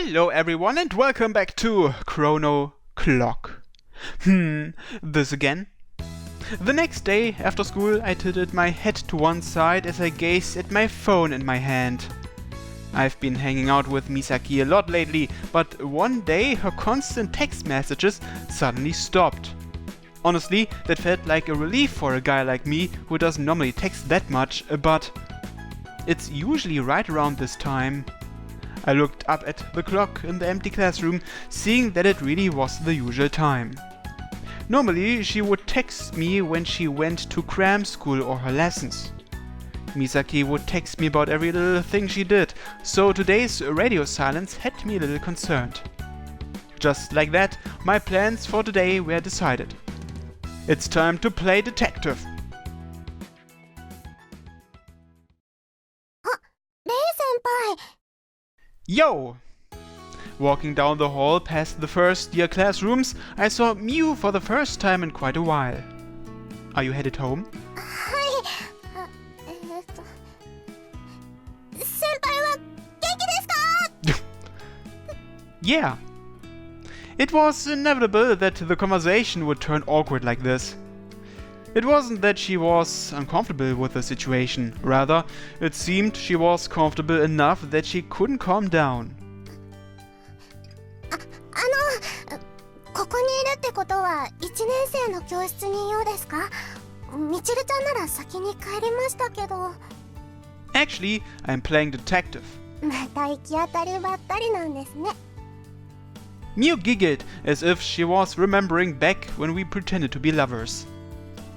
Hello everyone and welcome back to Chrono Clock. This again? The next day after school I tilted my head to one side as I gazed at my phone in my hand. I've been hanging out with Misaki a lot lately, but one day her constant text messages suddenly stopped. Honestly, that felt like a relief for a guy like me who doesn't normally text that much, but it's usually right around this time. I looked up at the clock in the empty classroom, seeing that it really was the usual time. Normally, she would text me when she went to cram school or her lessons. Misaki would text me about every little thing she did, so today's radio silence had me a little concerned. Just like that, my plans for today were decided. It's time to play detective. Yo! Walking down the hall past the first year classrooms, I saw Miu for the first time in quite a while. Are you headed home? Yeah. It was inevitable that the conversation would turn awkward like this. It wasn't that she was uncomfortable with the situation, rather, it seemed she was comfortable enough that she couldn't calm down. ここにいるってことは1年生の教室にいようですか？みちるちゃんなら先に帰りましたけど。 Actually, I'm playing detective. また行き当たりばったりなんですね。 Miu giggled as if she was remembering back when we pretended to be lovers.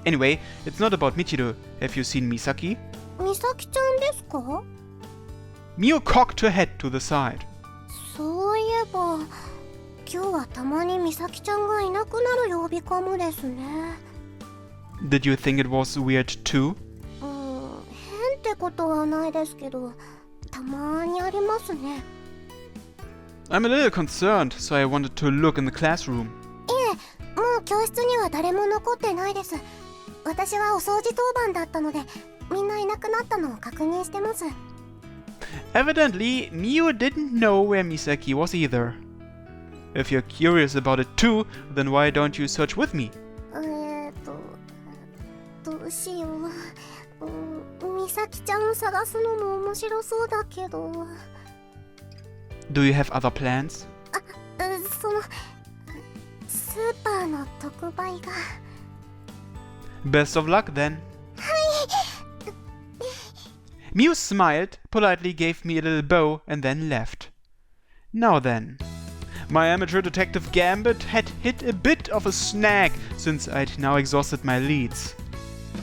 Anyway, it's not about Michiru. Have you seen Misaki? みさきちゃんですか？ Miu cocked her head to the side. そういえば、今日はたまにみさきちゃんがいなくなる曜日かもですね。 Did you think it was weird too? 変ってことはないですけど、たまにありますね。 I'm a little concerned, so I wanted to look in the classroom. いえ、もう教室には誰も残ってないです。私はお掃除当番だったので、みんないなくなったのを確認してます。 Evidently, Miu didn't know where Misaki was either. If you're curious about it too, then why don't you search with me? どうしよう。みさきちゃんを探すのも面白そうだけど。 Do you have other plans? そのスーパーの特売が。 Best of luck then. Miu smiled, politely gave me a little bow, and then left. Now then. My amateur detective gambit had hit a bit of a snag since I'd now exhausted my leads.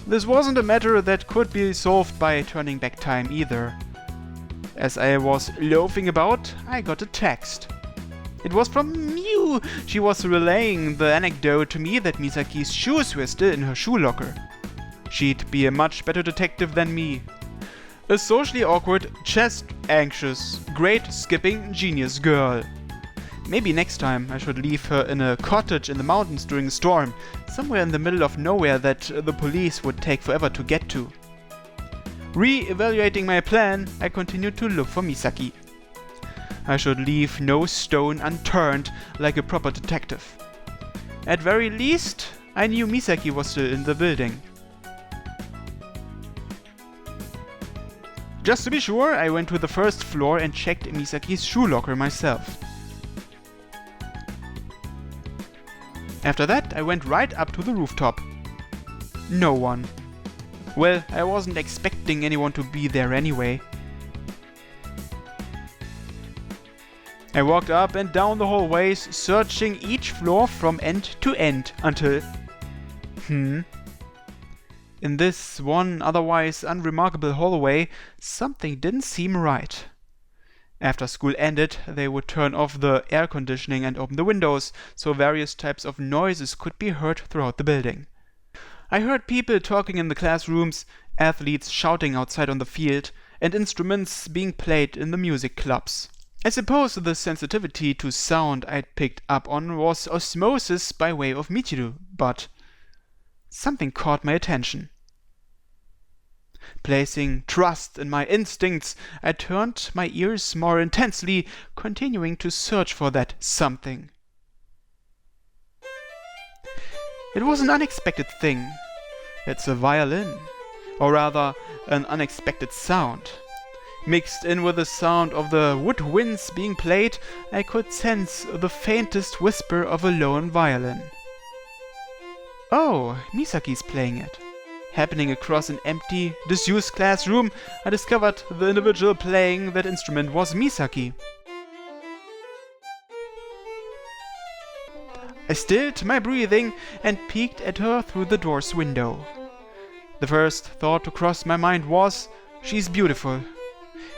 This wasn't a matter that could be solved by turning back time either. As I was loafing about, I got a text. It was from Miu. She was relaying the anecdote to me that Misaki's shoes were still in her shoe locker. She'd be a much better detective than me. A socially awkward, chest-anxious, grade-skipping genius girl. Maybe next time I should leave her in a cottage in the mountains during a storm, somewhere in the middle of nowhere that the police would take forever to get to. Re-evaluating my plan, I continued to look for Misaki. I should leave no stone unturned like a proper detective. At very least, I knew Misaki was still in the building. Just to be sure, I went to the first floor and checked Misaki's shoe locker myself. After that, I went right up to the rooftop. No one. Well, I wasn't expecting anyone to be there anyway. I walked up and down the hallways, searching each floor from end to end until... In this one otherwise unremarkable hallway, something didn't seem right. After school ended, they would turn off the air conditioning and open the windows, so various types of noises could be heard throughout the building. I heard people talking in the classrooms, athletes shouting outside on the field, and instruments being played in the music clubs. I suppose the sensitivity to sound I'd picked up on was osmosis by way of Michiru, but something caught my attention. Placing trust in my instincts, I turned my ears more intensely, continuing to search for that something. It was an unexpected thing. It's a violin, or rather, an unexpected sound. Mixed in with the sound of the woodwinds being played, I could sense the faintest whisper of a lone violin. Oh, Misaki's playing it. Happening across an empty, disused classroom, I discovered the individual playing that instrument was Misaki. I stilled my breathing and peeked at her through the door's window. The first thought to cross my mind was, she's beautiful.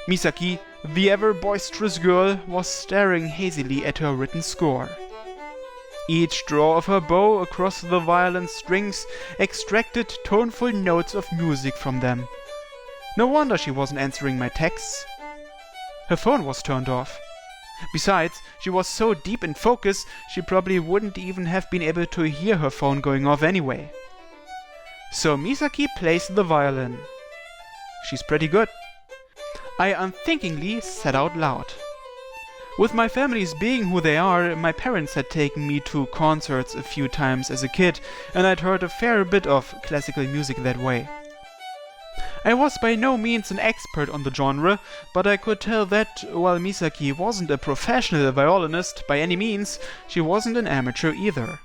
Misaki, the ever-boisterous girl, was staring hazily at her written score. Each draw of her bow across the violin strings extracted toneful notes of music from them. No wonder she wasn't answering my texts. Her phone was turned off. Besides, she was so deep in focus, she probably wouldn't even have been able to hear her phone going off anyway. So Misaki plays the violin. She's pretty good. I unthinkingly said out loud. With my families being who they are, my parents had taken me to concerts a few times as a kid, and I'd heard a fair bit of classical music that way. I was by no means an expert on the genre, but I could tell that, while Misaki wasn't a professional violinist by any means, she wasn't an amateur either.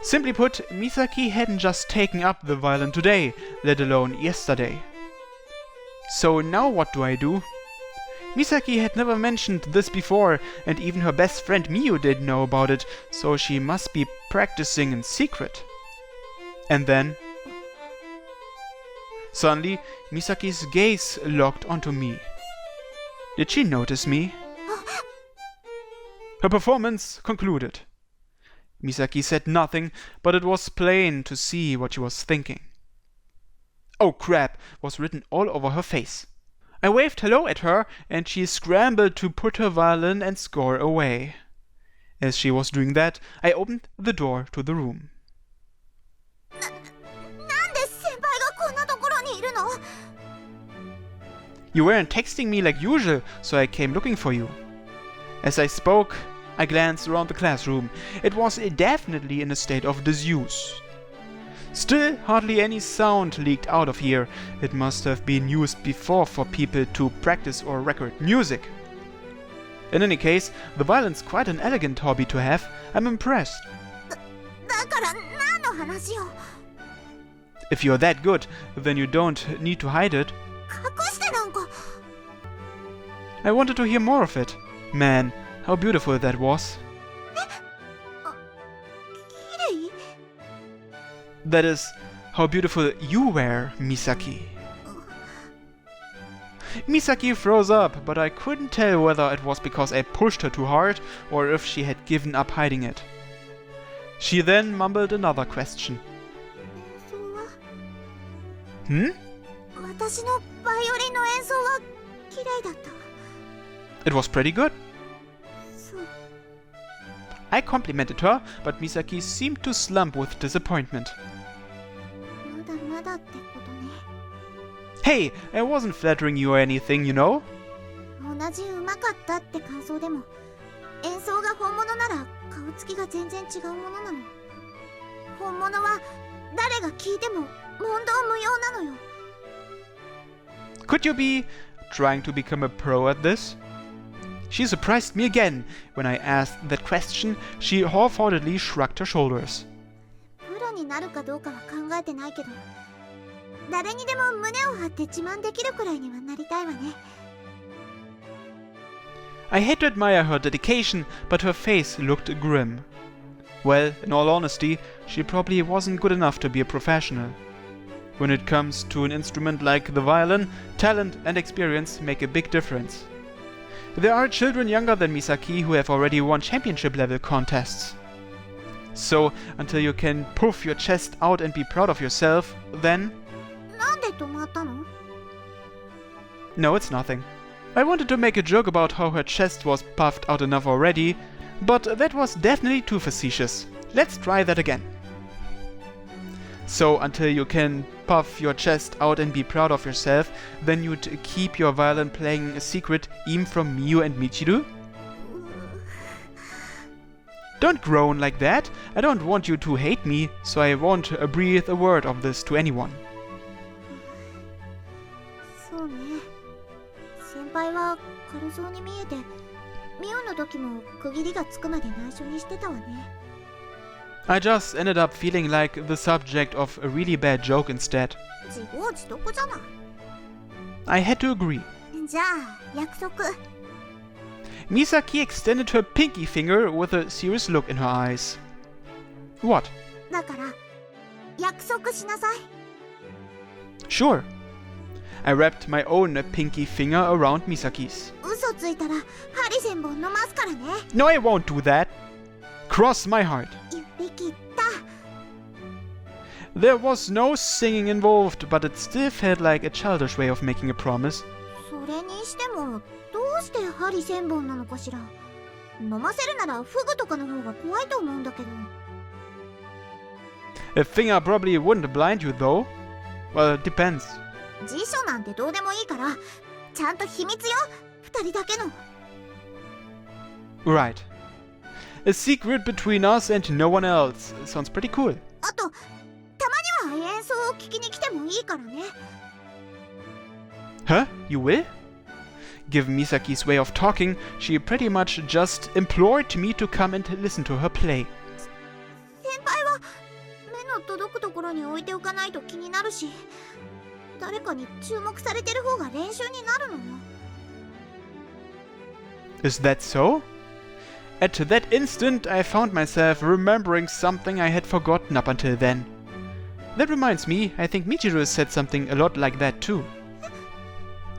Simply put, Misaki hadn't just taken up the violin today, let alone yesterday. So now what do I do? Misaki had never mentioned this before, and even her best friend Miyu didn't know about it, so she must be practicing in secret. And then... Suddenly, Misaki's gaze locked onto me. Did she notice me? Her performance concluded. Misaki said nothing, but it was plain to see what she was thinking. "Oh crap" was written all over her face. I waved hello at her, and she scrambled to put her violin and score away. As she was doing that, I opened the door to the room. You weren't texting me like usual, so I came looking for you. As I spoke, I glanced around the classroom. It was definitely in a state of disuse. Still, hardly any sound leaked out of here. It must have been used before for people to practice or record music. In any case, the violin's quite an elegant hobby to have. I'm impressed. If you're that good, then you don't need to hide it. I wanted to hear more of it. Man, how beautiful that was. That is, how beautiful you were, Misaki. Misaki froze up, but I couldn't tell whether it was because I pushed her too hard or if she had given up hiding it. She then mumbled another question. Hmm? It was pretty good. I complimented her, but Misaki seemed to slump with disappointment. Hey, I wasn't flattering you or anything, you know? Could you be trying to become a pro at this? She surprised me again. When I asked that question, she half-heartedly shrugged her shoulders. I had to admire her dedication, but her face looked grim. Well, in all honesty, she probably wasn't good enough to be a professional. When it comes to an instrument like the violin, talent and experience make a big difference. There are children younger than Misaki who have already won championship-level contests. So, until you can puff your chest out and be proud of yourself, then... No, it's nothing. I wanted to make a joke about how her chest was puffed out enough already, but that was definitely too facetious. Let's try that again. So until you can puff your chest out and be proud of yourself, then you'd keep your violin playing a secret even from Miu and Michiru? Don't groan like that. I don't want you to hate me, so I won't breathe a word of this to anyone. そうね。先輩は軽そうに見えて、ミオの時も区切りがつくまで内緒にしてたわね。I just ended up feeling like the subject of a really bad joke instead. 自業自得じゃない。I had to agree. じゃあ、約束。Misaki extended her pinky finger with a serious look in her eyes. What? だから、約束しなさい。Sure. I wrapped my own pinky finger around Misaki's. 嘘ついたら、ハリセンボン飲ますからね。No, I won't do that. Cross my heart. 指切った。There was no singing involved, but it still felt like a childish way of making a promise. それにしても、どうしてハリセンボンなのかしら。飲ませるならフグとかの方が怖いと思うんだけど。A finger probably wouldn't blind you though. Well, it depends. 辞書なんてどうでもいいから、ちゃんと秘密よ。二人だけの。Right. A secret between us and no one else. Sounds pretty cool. あと、たまには演奏を聞きに来てもいいからね。Huh? You will? Given Misaki's way of talking, she pretty much just implored me to come and listen to her play. 先輩は目の届くところに置いておかないと気になるし、誰かに注目されてる方が練習になるのよ。Is that so? At that instant, I found myself remembering something I had forgotten up until then. That reminds me, I think Michiru said something a lot like that too.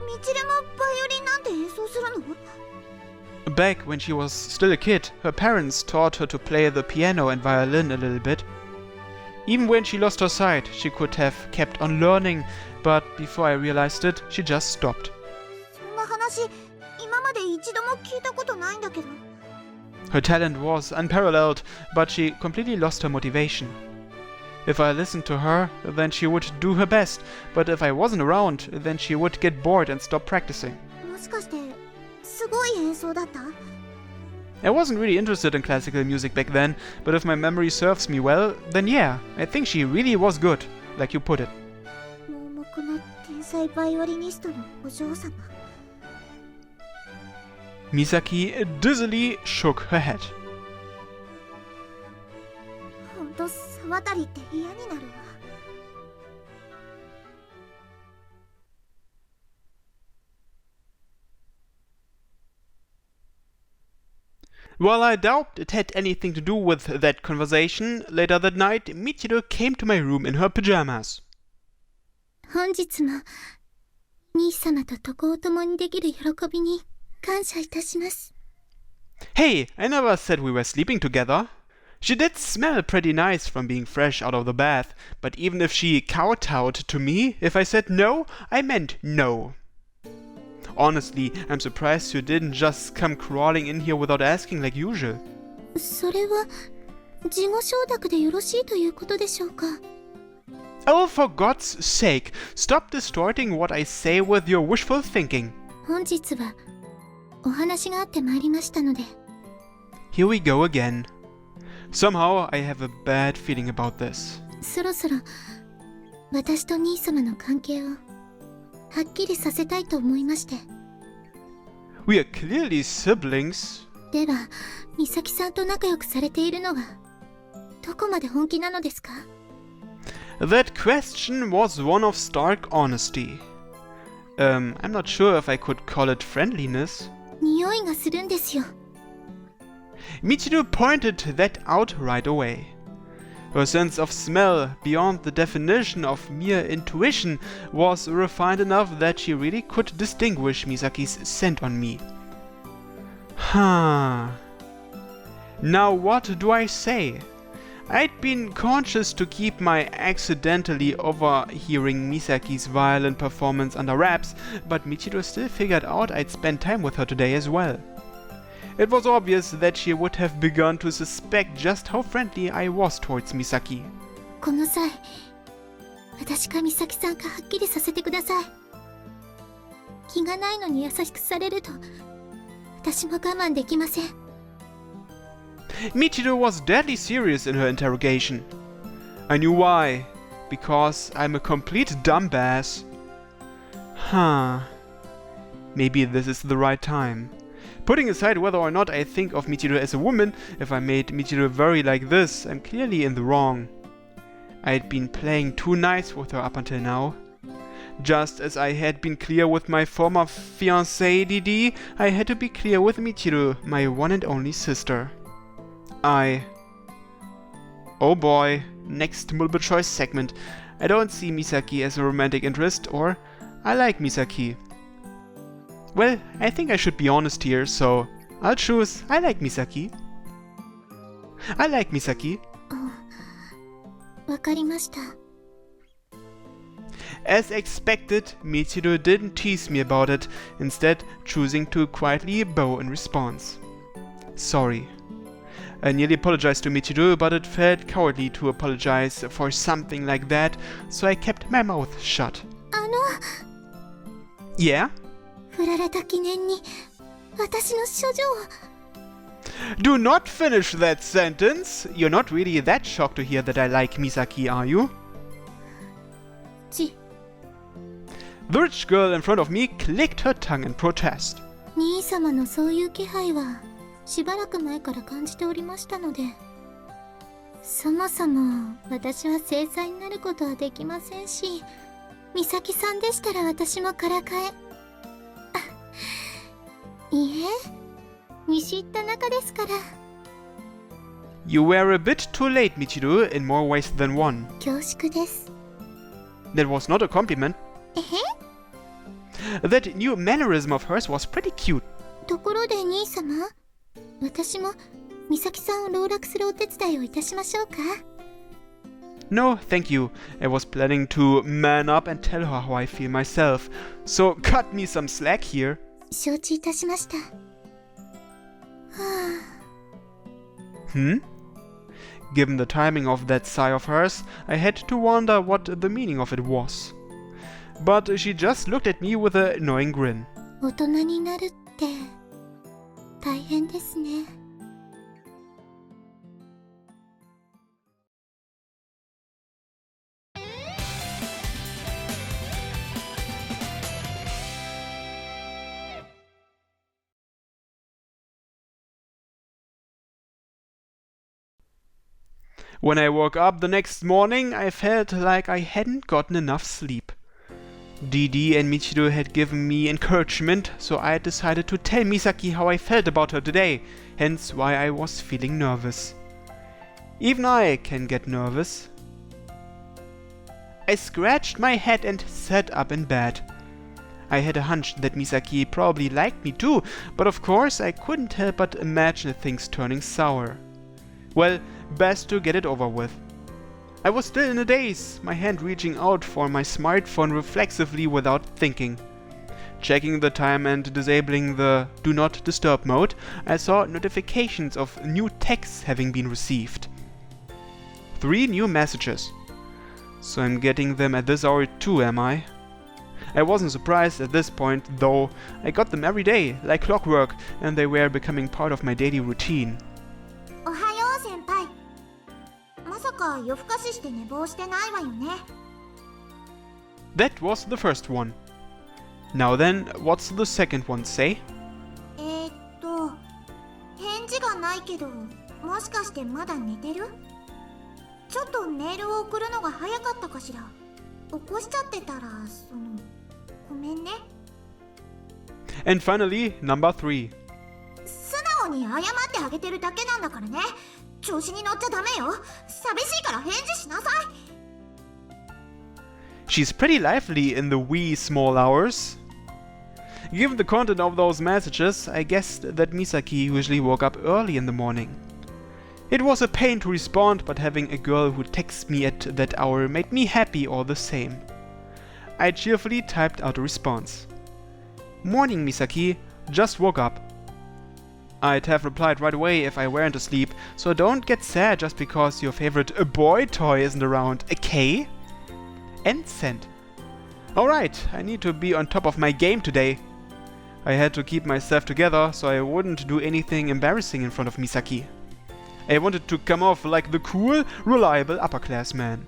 みちるもバイオリンなんて演奏するの？ Back when she was still a kid, her parents taught her to play the piano and violin a little bit. Even when she lost her sight, she could have kept on learning, but before I realized it, she just stopped. そんな話、今まで一度も聞いたことないんだけど。Her talent was unparalleled, but she completely lost her motivation. If I listened to her, then she would do her best, but if I wasn't around, then she would get bored and stop practicing. もしかして、すごい演奏だった？ I wasn't really interested in classical music back then, but if my memory serves me well, then yeah, I think she really was good, like you put it. 盲目な天才バイオリニストのお嬢様。Misaki dizzily shook her head. ほんと沢渡って嫌になるわ。While I doubt it had anything to do with that conversation, later that night, Michiru came to my room in her pajamas. 本日も兄様と床を共にできる喜びに感謝いたします。 Hey, I never said we were sleeping together. She did smell pretty nice from being fresh out of the bath, but even if she kowtowed to me, if I said no, I meant no. Honestly, I'm surprised you didn't just come crawling in here without asking like usual. それは事後承諾でよろしいということでしょうか。 Oh, for God's sake, stop distorting what I say with your wishful thinking. 本日はお話があってまいりましたので。 Here we go again. Somehow, I have a bad feeling about this. そろそろ私と兄様の関係をはっきりさせたいと思いまして。 We are clearly siblings. では、美咲さんと仲良くされているのはどこまで本気なのですか？ That question was one of stark honesty. I'm not sure if I could call it friendliness. 匂いがするんですよ。 Michiru pointed that out right away. Her sense of smell, beyond the definition of mere intuition, was refined enough that she really could distinguish Misaki's scent on me. Huh. Now what do I say? I'd been conscious to keep my accidentally overhearing Misaki's violin performance under wraps, but Michiru still figured out I'd spend time with her today as well. It was obvious that she would have begun to suspect just how friendly I was towards Misaki. この際、私か美咲さんかはっきりさせてください。気がないのに優しくされると私も我慢できません。 Michiru was deadly serious in her interrogation. I knew why. Because I'm a complete dumbass. Huh. Maybe this is the right time. Putting aside whether or not I think of Michiru as a woman, if I made Michiru very like this, I'm clearly in the wrong. I had been playing too nice with her up until now. Just as I had been clear with my former fiancée Didi, I had to be clear with Michiru, my one and only sister. Oh boy, next multiple choice segment. I don't see Misaki as a romantic interest, or I like Misaki. Well, I think I should be honest here, so I'll choose I like Misaki. I like Misaki. わかりました。 As expected, Michiru didn't tease me about it, instead choosing to quietly bow in response. Sorry. I nearly apologized to Michiru, but it felt cowardly to apologize for something like that, so I kept my mouth shut. Yeah? 振られた記念に私の処女を。 Do not finish that sentence! You're not really that shocked to hear that I like Misaki, are you? ち、 The rich girl in front of me clicked her tongue in protest. 兄様のそういう気配はしばらく前から感じておりましたので、そもそも私は正妻になることはできませんし、美咲さんでしたら私もからかえ。いえ、見知った仲ですから。 You were a bit too late, Michiru, in more ways than one. 恐縮です。 That was not a compliment. えへ？ That new mannerism of hers was pretty cute. ところで兄様、私も美咲さんを籠絡するお手伝いをいたしましょうか？ No, thank you. I was planning to man up and tell her how I feel myself. So cut me some slack here. 承知いたしました。はあ。Hmm? Given the timing of that sigh of hers, I had to wonder what the meaning of it was. But she just looked at me with an annoying grin. 大人になるって大変ですね。 When I woke up the next morning, I felt like I hadn't gotten enough sleep. Didi and Michiru had given me encouragement, so I decided to tell Misaki how I felt about her today, hence why I was feeling nervous. Even I can get nervous. I scratched my head and sat up in bed. I had a hunch that Misaki probably liked me too, but of course I couldn't help but imagine things turning sour. Well, best to get it over with. I was still in a daze, my hand reaching out for my smartphone reflexively without thinking. Checking the time and disabling the Do Not Disturb mode, I saw notifications of new texts having been received. 3 new messages. So I'm getting them at this hour too, am I? I wasn't surprised at this point, though. I got them every day, like clockwork, and they were becoming part of my daily routine. おはよう先輩。まさか夜更かしして寝坊してないわよね。 That was the first one. Now then, what's the second one say? 返事がないけど、もしかしてまだ寝てる？ちょっとメールを送るのが早かったかしら。起こしちゃってたら、ごめんね。 And finally, number 3. 素直に謝ってあげてるだけなんだからね。調子に乗っちゃダメよ。寂しいから返事しなさい。 She's pretty lively in the wee small hours. Given the content of those messages, I guessed that Misaki usually woke up early in the morning. It was a pain to respond, but having a girl who texts me at that hour made me happy all the same. I cheerfully typed out a response. Morning, Misaki. Just woke up. I'd have replied right away if I weren't asleep, so don't get sad just because your favorite boy toy isn't around, okay? and send. Alright, I need to be on top of my game today. I had to keep myself together so I wouldn't do anything embarrassing in front of Misaki. I wanted to come off like the cool, reliable upperclassman.